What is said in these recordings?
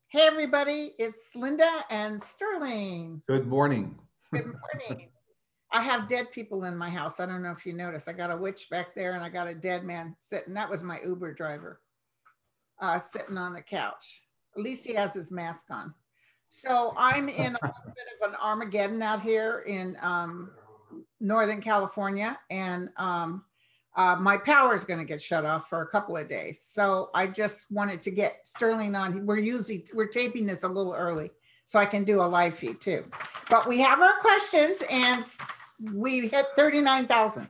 Hey everybody, it's Linda and Sterling. Good morning. Good morning. I have dead people in my house. I don't know if you noticed. I got a witch back there and I got a dead man sitting. That was my Uber driver sitting on the couch. At least he has his mask on. So I'm in a little bit of an Armageddon out here in Northern California, and my power is going to get shut off for a couple of days. So I just wanted to get Sterling on. We're taping this a little early so I can do a live feed too. But we have our questions and we hit 39,000.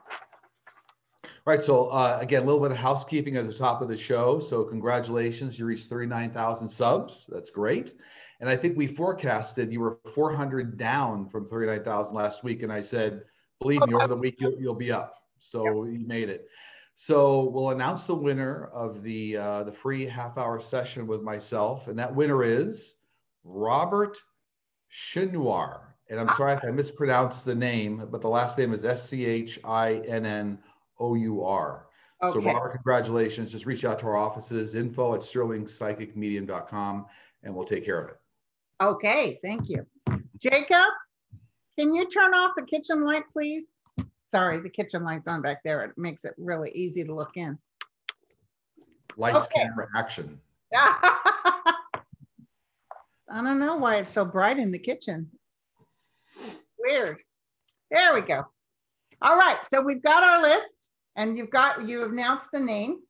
Right. So again, a little bit of housekeeping at the top of the show. So congratulations, you reached 39,000 subs. That's great. And I think we forecasted you were 400 down from 39,000 last week. And I said, believe me, over the week, you'll be up. So you made it. So we'll announce the winner of the free half-hour session with myself. And that winner is Robert Chinoir. And I'm sorry if I mispronounced the name, but the last name is Schinnnour. Okay. So Robert, congratulations. Just reach out to our offices, info@sterlingpsychicmedium.com, and we'll take care of it. Okay, thank you. Jacob, can you turn off the kitchen light, please? Sorry, the kitchen light's on back there. It makes it really easy to look in. Light camera action. I don't know why it's so bright in the kitchen. Weird. There we go. All right, so we've got our list and you announced the name.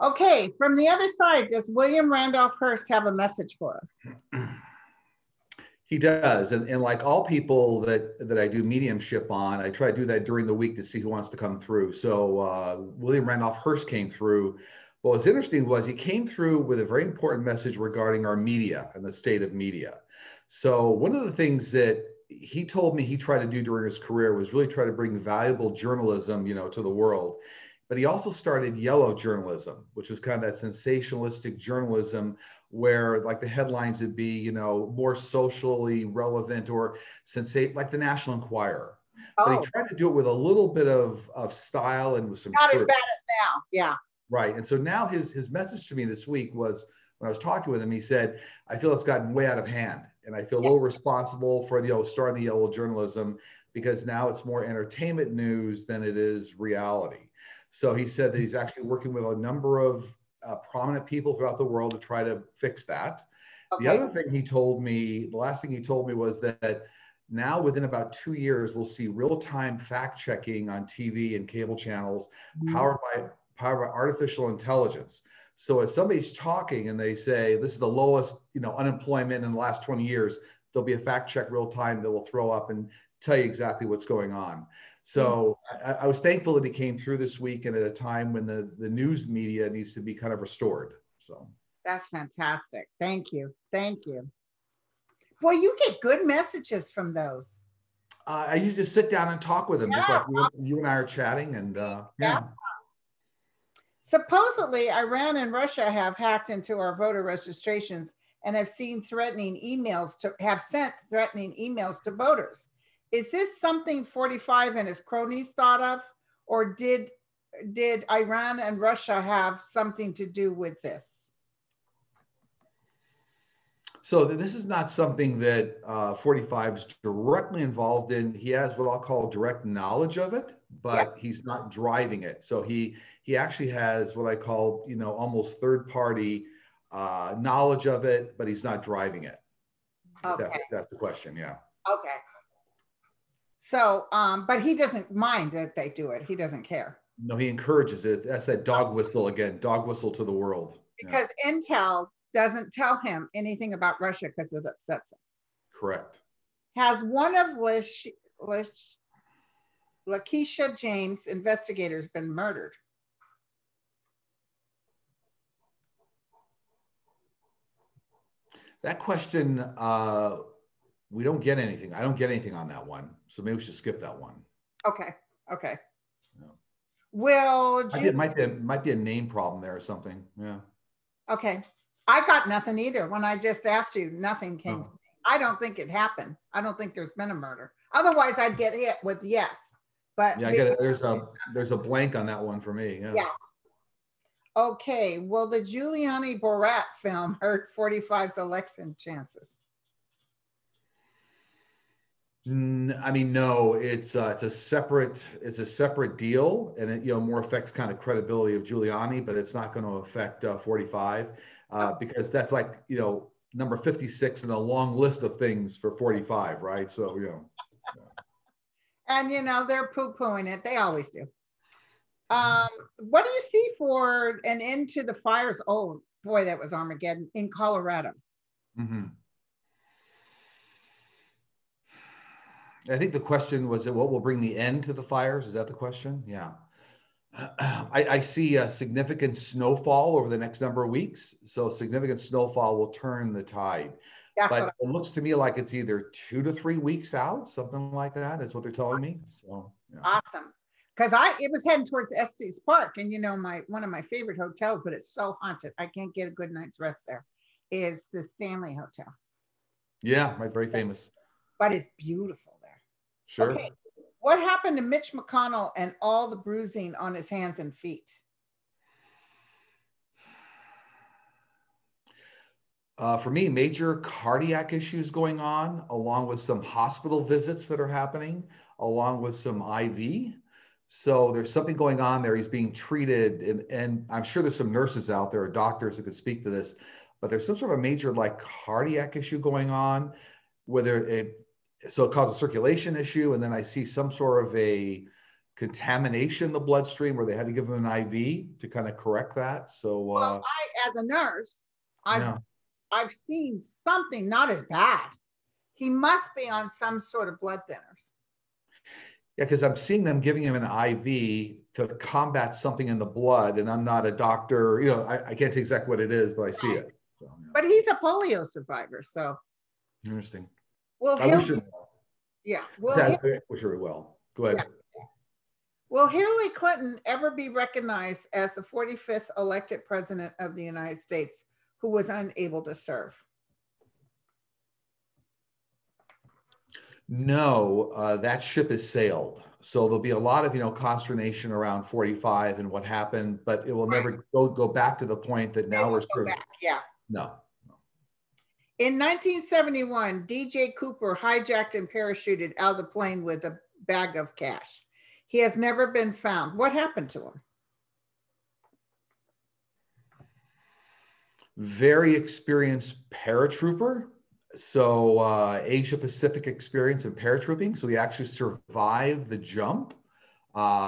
Okay, from the other side, does William Randolph Hearst have a message for us? He does, and like all people that I do mediumship on, I try to do that during the week to see who wants to come through. So William Randolph Hearst came through. What was interesting was he came through with a very important message regarding our media and the state of media. So one of the things that he told me he tried to do during his career was really try to bring valuable journalism, to the world. But he also started yellow journalism, which was kind of that sensationalistic journalism where like the headlines would be, more socially relevant or like the National Enquirer. Oh. But he tried to do it with a little bit of style and with some not truth. As bad as now. Yeah. Right. And so now his message to me this week was, when I was talking with him, he said, I feel it's gotten way out of hand and I feel a little responsible for starting the yellow journalism because now it's more entertainment news than it is reality. So he said that he's actually working with a number of prominent people throughout the world to try to fix that. Okay. The other thing the last thing he told me was that now within about 2 years, we'll see real-time fact checking on TV and cable channels powered by artificial intelligence. So as somebody's talking and they say, this is the lowest, unemployment in the last 20 years, there'll be a fact check real time that will throw up and tell you exactly what's going on. So I was thankful that he came through this week and at a time when the news media needs to be kind of restored. So that's fantastic. Thank you. Thank you. Well, you get good messages from those. I usually just sit down and talk with him, just like you and I are chatting. And yeah. Supposedly, Iran and Russia have hacked into our voter registrations and have sent threatening emails to voters. Is this something 45 and his cronies thought of, or did Iran and Russia have something to do with this? So this is not something that 45 is directly involved in. He has what I'll call direct knowledge of it, but he's not driving it. So he actually has what I call, almost third-party knowledge of it, but he's not driving it. Okay. That's the question, yeah. Okay. So, but he doesn't mind that they do it. He doesn't care. No, he encourages it. That's that dog whistle again, dog whistle to the world. Because Intel doesn't tell him anything about Russia because it upsets him. Correct. Has one of Lakeisha James' investigators been murdered? That question, we don't get anything. I don't get anything on that one. So maybe we should skip that one. Okay. Okay. Yeah. Well, it might be a name problem there or something. Yeah. Okay. I got nothing either. When I just asked you, nothing came. Oh. I don't think it happened. I don't think there's been a murder. Otherwise, I'd get hit with yes. But yeah, I get it. There's a blank on that one for me. Yeah. Yeah. Okay, will the Giuliani Borat film hurt 45's election chances? I mean, no, it's a separate deal, and it more affects kind of credibility of Giuliani, but it's not going to affect 45 because that's like number 56 in a long list of things for 45, right? So And they're poo-pooing it. They always do. What do you see for an end to the fires? Oh boy, that was Armageddon in Colorado. Mm-hmm. I think the question was, what will bring the end to the fires? Is that the question? Yeah. I see a significant snowfall over the next number of weeks. So significant snowfall will turn the tide. But it looks to me like it's either 2 to 3 weeks out, something like that is what they're telling me. So yeah. Awesome. Because it was heading towards Estes Park, and one of my favorite hotels, but it's so haunted, I can't get a good night's rest there, is the Stanley Hotel. Yeah, right, very famous. But it's beautiful there. Sure. Okay. What happened to Mitch McConnell and all the bruising on his hands and feet? For me, major cardiac issues going on, along with some hospital visits that are happening, along with some IV. So there's something going on there. He's being treated, and I'm sure there's some nurses out there or doctors that could speak to this, but there's some sort of a major cardiac issue going on, so it caused a circulation issue, and then I see some sort of a contamination in the bloodstream where they had to give him an IV to kind of correct that. So, well, as a nurse, I've seen something not as bad. He must be on some sort of blood thinners. Yeah, because I'm seeing them giving him an IV to combat something in the blood, and I'm not a doctor. I can't say exactly what it is, but I see it. So, yeah. But he's a polio survivor, so. Interesting. Well, I wish it well. Yeah. I wish her well. Go ahead. Yeah. Will Hillary Clinton ever be recognized as the 45th elected president of the United States who was unable to serve? No, that ship has sailed. So there'll be a lot of consternation around 45 and what happened, but it will never go back to the point that now we're sort of. Yeah. No. In 1971, DJ Cooper hijacked and parachuted out of the plane with a bag of cash. He has never been found. What happened to him? Very experienced paratrooper. So Asia Pacific experience in paratrooping. So he actually survived the jump.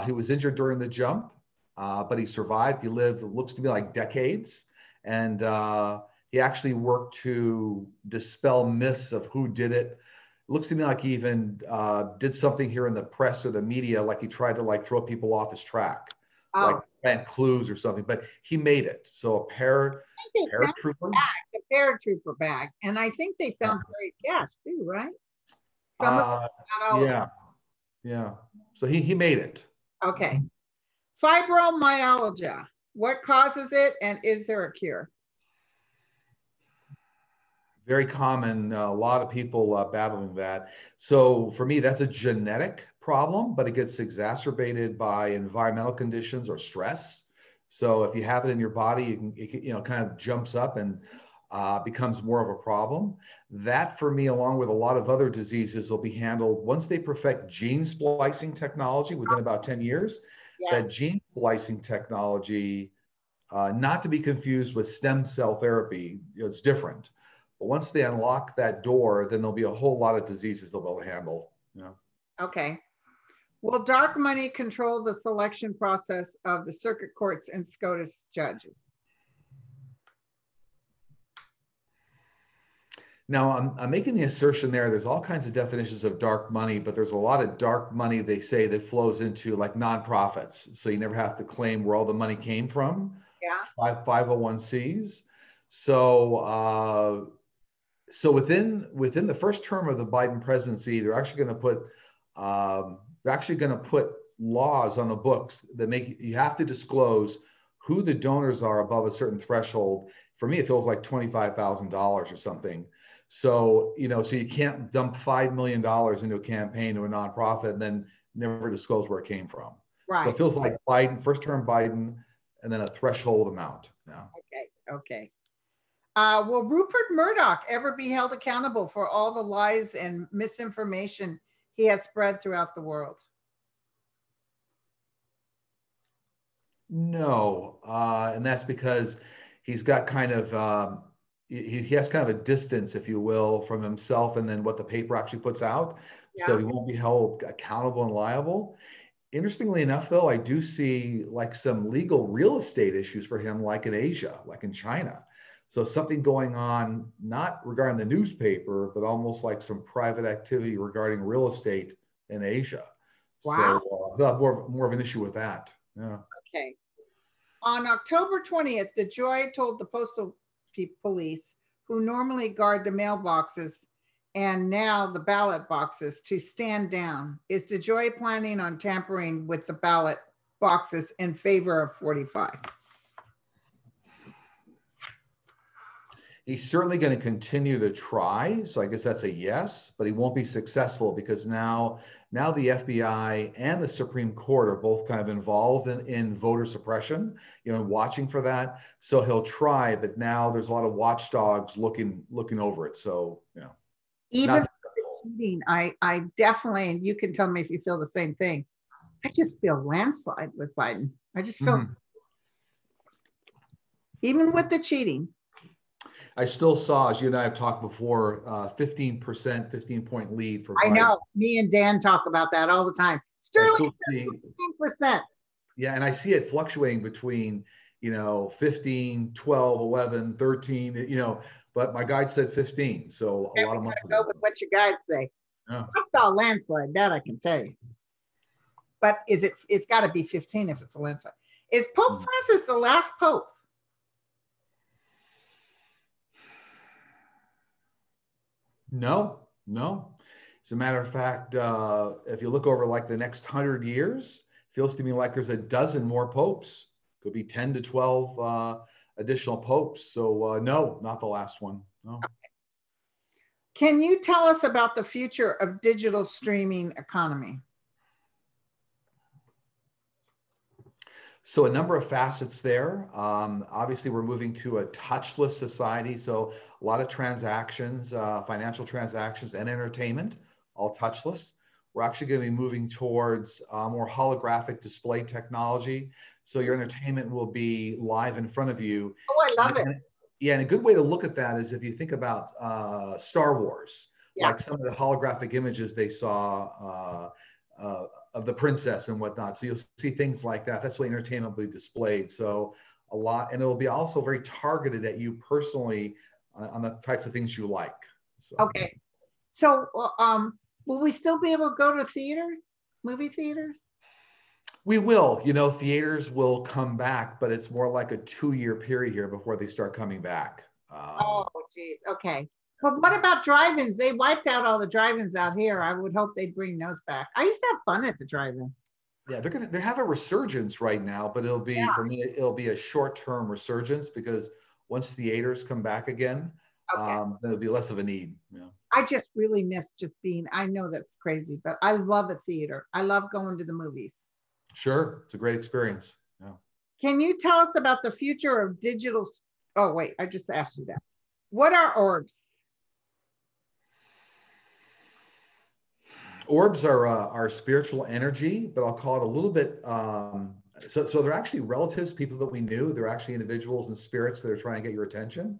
He was injured during the jump, but he survived. He lived, it looks to me like decades. And he actually worked to dispel myths of who did it. It looks to me like he even did something here in the press or the media, like he tried to throw people off his track, like plant clues or something, but he made it. So a paratrooper. The paratrooper bag. And I think they found great cash too, right? Yeah. So he made it. Okay. Fibromyalgia. What causes it, and is there a cure? Very common. A lot of people battling that. So for me, that's a genetic problem, but it gets exacerbated by environmental conditions or stress. So if you have it in your body, it kind of jumps up and becomes more of a problem. That, for me, along with a lot of other diseases, will be handled once they perfect gene splicing technology within about 10 years. Yeah. That gene splicing technology, not to be confused with stem cell therapy, it's different. But once they unlock that door, then there'll be a whole lot of diseases they'll be able to handle. Yeah. Okay. Will dark money control the selection process of the circuit courts and SCOTUS judges? Now, I'm making the assertion there's all kinds of definitions of dark money, but there's a lot of dark money, they say, that flows into nonprofits. So you never have to claim where all the money came from. Yeah. 501Cs. So within the first term of the Biden presidency, they're actually going to put laws on the books that make you have to disclose who the donors are above a certain threshold. For me, it feels like $25,000 or something. So so you can't dump $5 million into a campaign to a nonprofit and then never disclose where it came from. Right. So it feels like Biden, first term Biden, and then a threshold amount. Yeah. Okay. Okay. Will Rupert Murdoch ever be held accountable for all the lies and misinformation he has spread throughout the world? No, and that's because he's got kind of he has kind of a distance, if you will, from himself and then what the paper actually puts out. Yeah. So he won't be held accountable and liable. Interestingly enough, though, I do see like some legal real estate issues for him, like in Asia, like in China. So something going on, not regarding the newspaper, but almost like some private activity regarding real estate in Asia. Wow. So he'll have more of an issue with that. Yeah. Okay. On October 20th, DeJoy told the postal police, who normally guard the mailboxes and now the ballot boxes, to stand down. Is DeJoy planning on tampering with the ballot boxes in favor of 45? He's certainly going to continue to try. So I guess that's a yes, but he won't be successful because now the FBI and the Supreme Court are both kind of involved in voter suppression, watching for that. So he'll try, but now there's a lot of watchdogs looking over it. So, Even cheating, I definitely, and you can tell me if you feel the same thing. I just feel landslide with Biden. I just feel, even with the cheating. I still saw, as you and I have talked before, 15%, 15-point lead for Biden. I know. Me and Dan talk about that all the time. Sterling, 15%. Yeah, and I see it fluctuating between, 15, 12, 11, 13, but my guide said 15. So a lot of months ago. Go with what your guides say. Yeah. I saw a landslide, that I can tell you. But it's got to be 15 if it's a landslide. Is Pope Francis the last pope? No. As a matter of fact, if you look over like the next 100 years, feels to me like there's a dozen more popes. Could be 10 to 12 additional popes. So no, not the last one. No. Okay. Can you tell us about the future of digital streaming economy? So a number of facets there. Obviously, we're moving to a touchless society. So a lot of transactions, financial transactions and entertainment, all touchless. We're actually going to be moving towards more holographic display technology. So your entertainment will be live in front of you. Oh, I love it. Yeah, and a good way to look at that is if you think about Star Wars, like some of the holographic images they saw of the princess and whatnot. So you'll see things like that. That's why entertainment will be displayed. So a lot, and it'll be also very targeted at you personally on the types of things you like. So. Okay. So will we still be able to go to theaters, movie theaters? We will. Theaters will come back, but it's more like a 2-year period here before they start coming back. Oh, geez. Okay. But what about drive-ins? They wiped out all the drive-ins out here. I would hope they'd bring those back. I used to have fun at the drive-in. Yeah, they have a resurgence right now, but it'll be for me. It'll be a short-term resurgence because once theaters come back again, then it'll be less of a need. Yeah. I just really miss just being. I know that's crazy, but I love a theater. I love going to the movies. Sure, it's a great experience. Yeah. Can you tell us about the future of digital? Oh wait, I just asked you that. What are orbs? Orbs are spiritual energy, but I'll call it a little bit. So they're actually relatives, people that we knew. They're actually individuals and spirits that are trying to get your attention.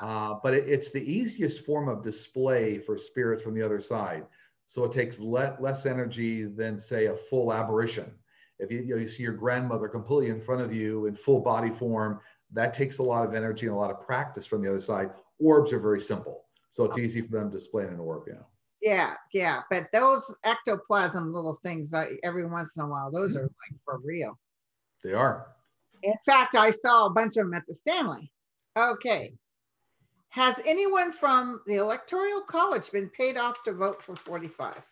Yeah. But it's the easiest form of display for spirits from the other side. So it takes less energy than, say, a full apparition. If you see your grandmother completely in front of you in full body form, that takes a lot of energy and a lot of practice from the other side. Orbs are very simple. So it's easy for them to display in an orb. Yeah. But those ectoplasm little things, every once in a while, those are like for real. They are. In fact, I saw a bunch of them at the Stanley. Okay. Has anyone from the Electoral College been paid off to vote for 45?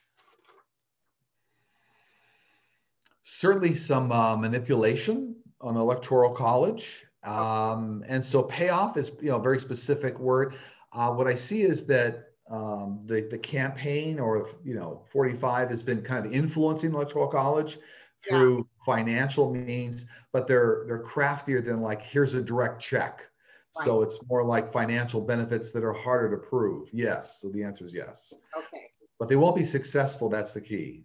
Certainly some manipulation on Electoral College. And so payoff is a very specific word. What I see is that the campaign or 45 has been kind of influencing Electoral College. through financial means, but they're craftier than like, here's a direct check. So it's more like financial benefits that are harder to prove. Yes. So the answer is yes. Okay. But they won't be successful. That's the key.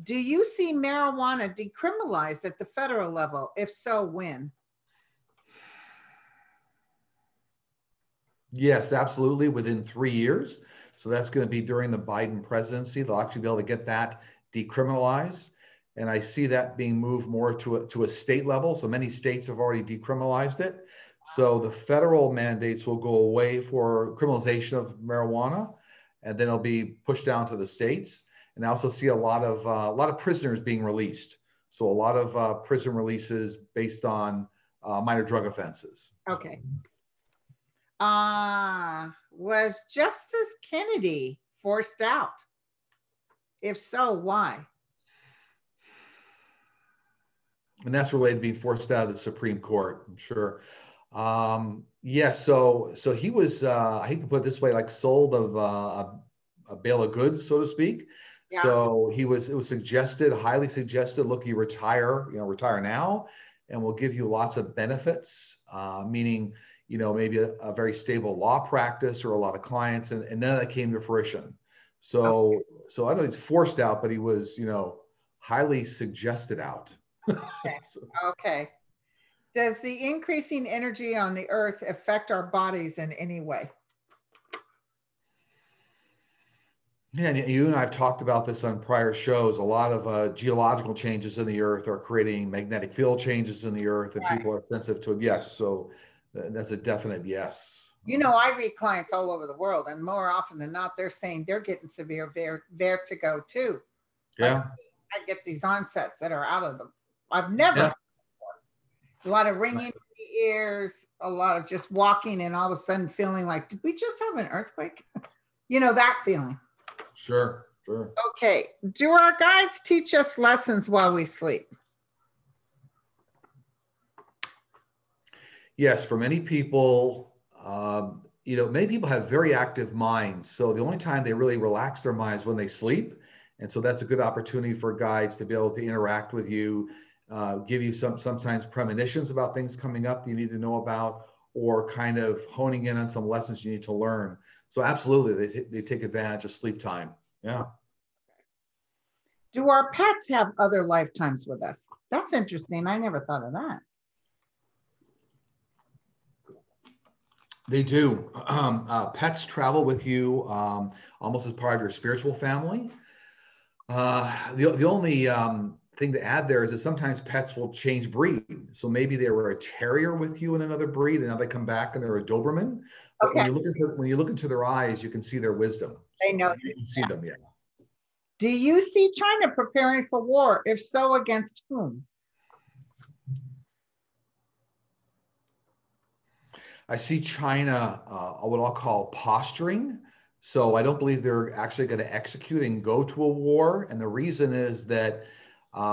Do you see marijuana decriminalized at the federal level? If so, when? Yes, absolutely. Within 3 years. So that's going to be during the Biden presidency. They'll actually be able to get that decriminalized. And I see that being moved more to a state level. So many states have already decriminalized it. So the federal mandates will go away for criminalization of marijuana, and then it'll be pushed down to the states. And I also see a lot of prisoners being released. So a lot of prison releases based on minor drug offenses. Okay. Was Justice Kennedy forced out? If so, why? And that's related to being forced out of the Supreme Court, I'm sure. Yes, so he was, I hate to put it this way, like sold of a bale of goods, so to speak. Yeah. So it was suggested, highly suggested, look, you retire now, and we'll give you lots of benefits, meaning, maybe a very stable law practice or a lot of clients, and none of that came to fruition. So, so I don't know if he's forced out, but he was, highly suggested out. Okay. Okay. Does the increasing energy on the earth affect our bodies in any way? Yeah, and you and I have talked about this on prior shows. A lot of geological changes in the earth are creating magnetic field changes in the earth, and people are sensitive to it. Yes, so that's a definite yes. I read clients all over the world, and more often than not, they're saying they're getting severe vertigo too. Yeah. Like, I get these onsets that are out of them. I've never had before. A lot of ringing in the ears, a lot of just walking and all of a sudden feeling like, did we just have an earthquake? That feeling. Sure. Okay. Do our guides teach us lessons while we sleep? Yes, for many people, many people have very active minds. So the only time they really relax their minds when they sleep. And so that's a good opportunity for guides to be able to interact with you, give you sometimes premonitions about things coming up that you need to know about, or kind of honing in on some lessons you need to learn. So absolutely, they take advantage of sleep time. Yeah. Do our pets have other lifetimes with us? That's interesting. I never thought of that. They do. Pets travel with you almost as part of your spiritual family. The only thing to add there is that sometimes pets will change breed. So maybe they were a terrier with you in another breed, and now they come back and they're a Doberman. But when you look into their eyes, you can see their wisdom. They know. You can see them, yeah. Do you see China preparing for war? If so, against whom? I see China, what I'll call posturing. So I don't believe they're actually going to execute and go to a war. And the reason is that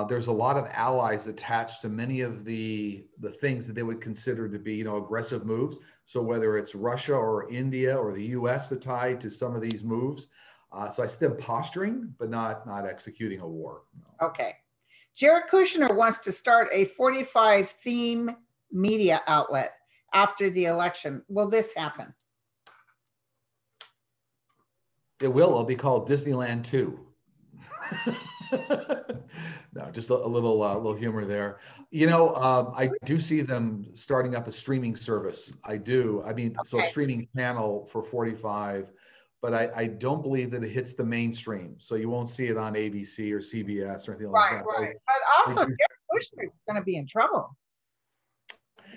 there's a lot of allies attached to many of the things that they would consider to be, aggressive moves. So whether it's Russia or India or the US that tied to some of these moves. So I see them posturing, but not executing a war. No. Okay. Jared Kushner wants to start a 45 theme media outlet after the election. Will this happen? It will. It'll be called Disneyland 2. No, just a little humor there. I do see them starting up a streaming service. I do. I mean, so a streaming channel for 45, but I don't believe that it hits the mainstream. So you won't see it on ABC or CBS or anything like that. Right. But also, Jared Kushner is going to be in trouble.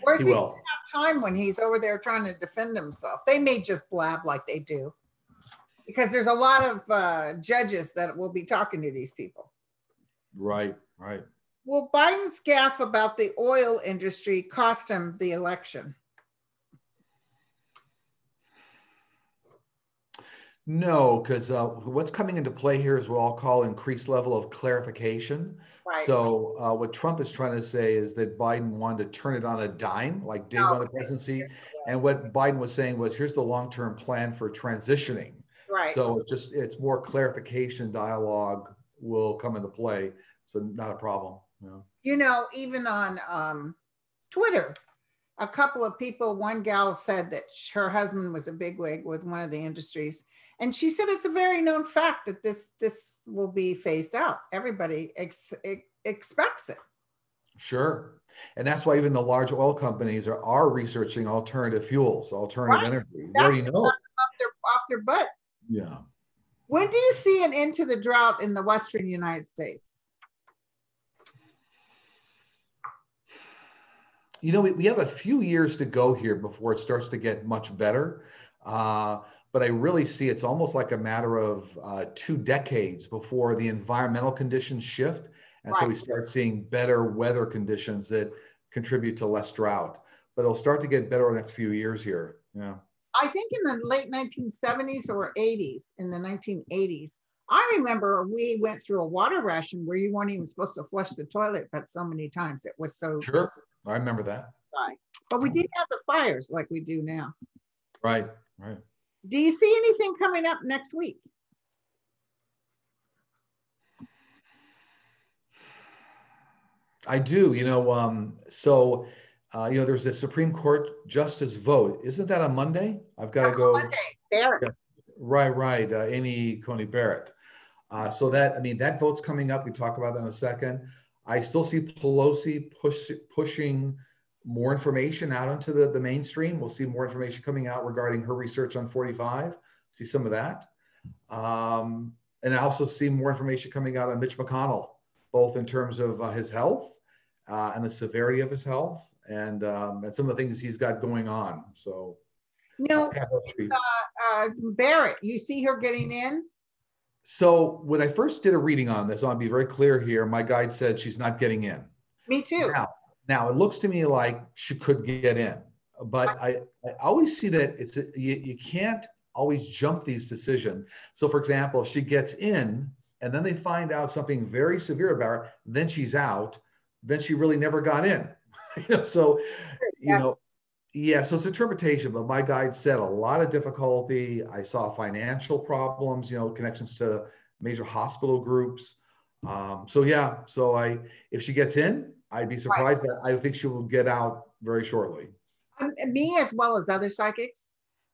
Where's he going to have time when he's over there trying to defend himself? They may just blab like they do, because there's a lot of judges that will be talking to these people. Right. Will Biden's gaffe about the oil industry cost him the election? No, because what's coming into play here is what I'll call increased level of clarification. Right. So what Trump is trying to say is that Biden wanted to turn it on a dime, like day one of the presidency. And what Biden was saying was, here's the long-term plan for transitioning. Right. So it's more clarification dialogue will come into play So not a problem. You know, even on Twitter, a couple of people, one gal said that her husband was a bigwig with one of the industries. And she said it's a very known fact that this will be phased out. Everybody expects it. Sure. And that's why even the large oil companies are researching alternative fuels, alternative energy. They already know. Off their butt. Yeah. When do you see an end to the drought in the Western United States? You know, we have a few years to go here before it starts to get much better. But I really see it's almost like a matter of 2 decades before the environmental conditions shift. And so we start seeing better weather conditions that contribute to less drought. But it'll start to get better in the next few years here. Yeah. I think in the late 1970s or 80s, in the 1980s, I remember we went through a water ration where you weren't even supposed to flush the toilet, but so many times it was so. Sure. I remember that. Right. But we didn't have the fires like we do now. Right, right. Do you see anything coming up next week? I do, you know, you know, there's a Supreme Court justice vote. Isn't that on Monday? I've got to go. Monday, Barrett. Right. Amy Coney Barrett. So that, I mean, that vote's coming up. We talk about that in a second. I still see Pelosi pushing more information out into the mainstream. We'll see more information coming out regarding her research on 45. See some of that. And I also see more information coming out on Mitch McConnell, both in terms of his health and the severity of his health and some of the things he's got going on. So, Barrett, you see her getting in? So when I first did a reading on this, I'll be very clear here. My guide said she's not getting in. Me too. Now it looks to me like she could get in, but I always see that you can't always jump these decisions. So for example, if she gets in and then they find out something very severe about her, then she's out, then she really never got in. So it's interpretation, but my guide said a lot of difficulty. I saw financial problems, connections to major hospital groups. If she gets in, I'd be surprised, but I think she will get out very shortly. Me, as well as other psychics,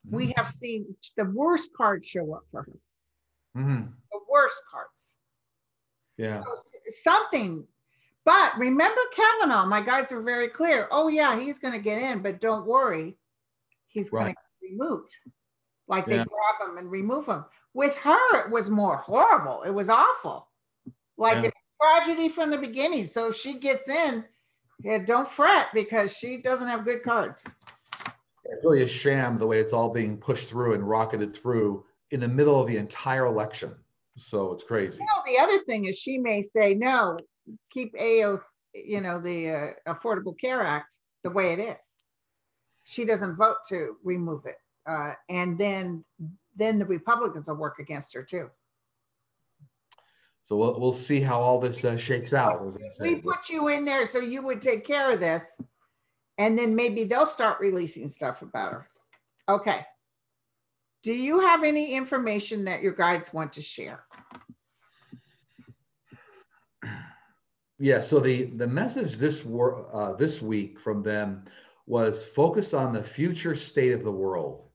we have seen the worst cards show up for her. The worst cards. Yeah. So something. But remember Kavanaugh, my guides were very clear. Oh yeah, he's going to get in, but don't worry. He's going to get removed. Like they grab him and remove him. With her, it was more horrible. It was awful. Like it's tragedy from the beginning. So if she gets in, don't fret because she doesn't have good cards. It's really a sham the way it's all being pushed through and rocketed through in the middle of the entire election. So it's crazy. The other thing is she may say, no, keep AO's, the Affordable Care Act the way it is. She doesn't vote to remove it. And then the Republicans will work against her too. So we'll see how all this shakes out. We put you in there so you would take care of this. And then maybe they'll start releasing stuff about her. Okay. Do you have any information that your guides want to share? Yeah, so the message this week from them was focus on the future state of the world.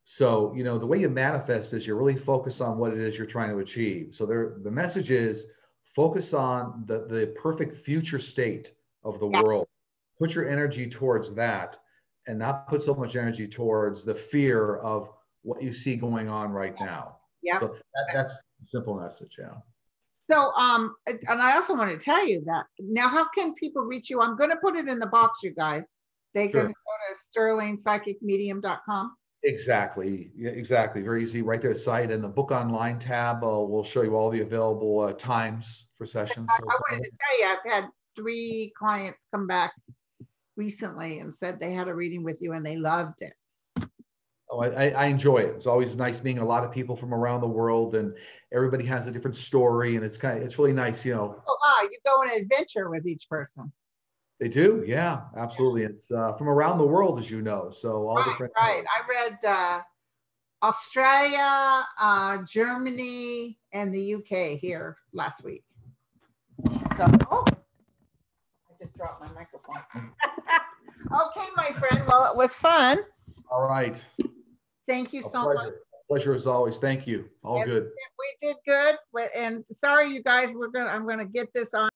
So, the way you manifest is you really focus on what it is you're trying to achieve. So the message is focus on the perfect future state of the world. Put your energy towards that and not put so much energy towards the fear of what you see going on right now. Yeah. So that's the simple message, yeah. So, and I also want to tell you that now, how can people reach you? I'm going to put it in the box, you guys. They're going to go to sterlingpsychicmedium.com. Exactly. Very easy. Right there, the site, and the book online tab will show you all the available times for sessions. I wanted to tell you, I've had 3 clients come back recently and said they had a reading with you and they loved it. Oh, I enjoy it. It's always nice meeting a lot of people from around the world, and everybody has a different story, and it's really nice, Oh, wow, you go on an adventure with each person. They do, yeah, absolutely. It's from around the world, as you know. So all different. Right. I read Australia, Germany, and the UK here last week. So, oh, I just dropped my microphone. Okay, my friend. Well, it was fun. All right. Thank you A so pleasure. much. Pleasure as always. Thank you. All good. We did good. And sorry, you guys. I'm gonna get this on.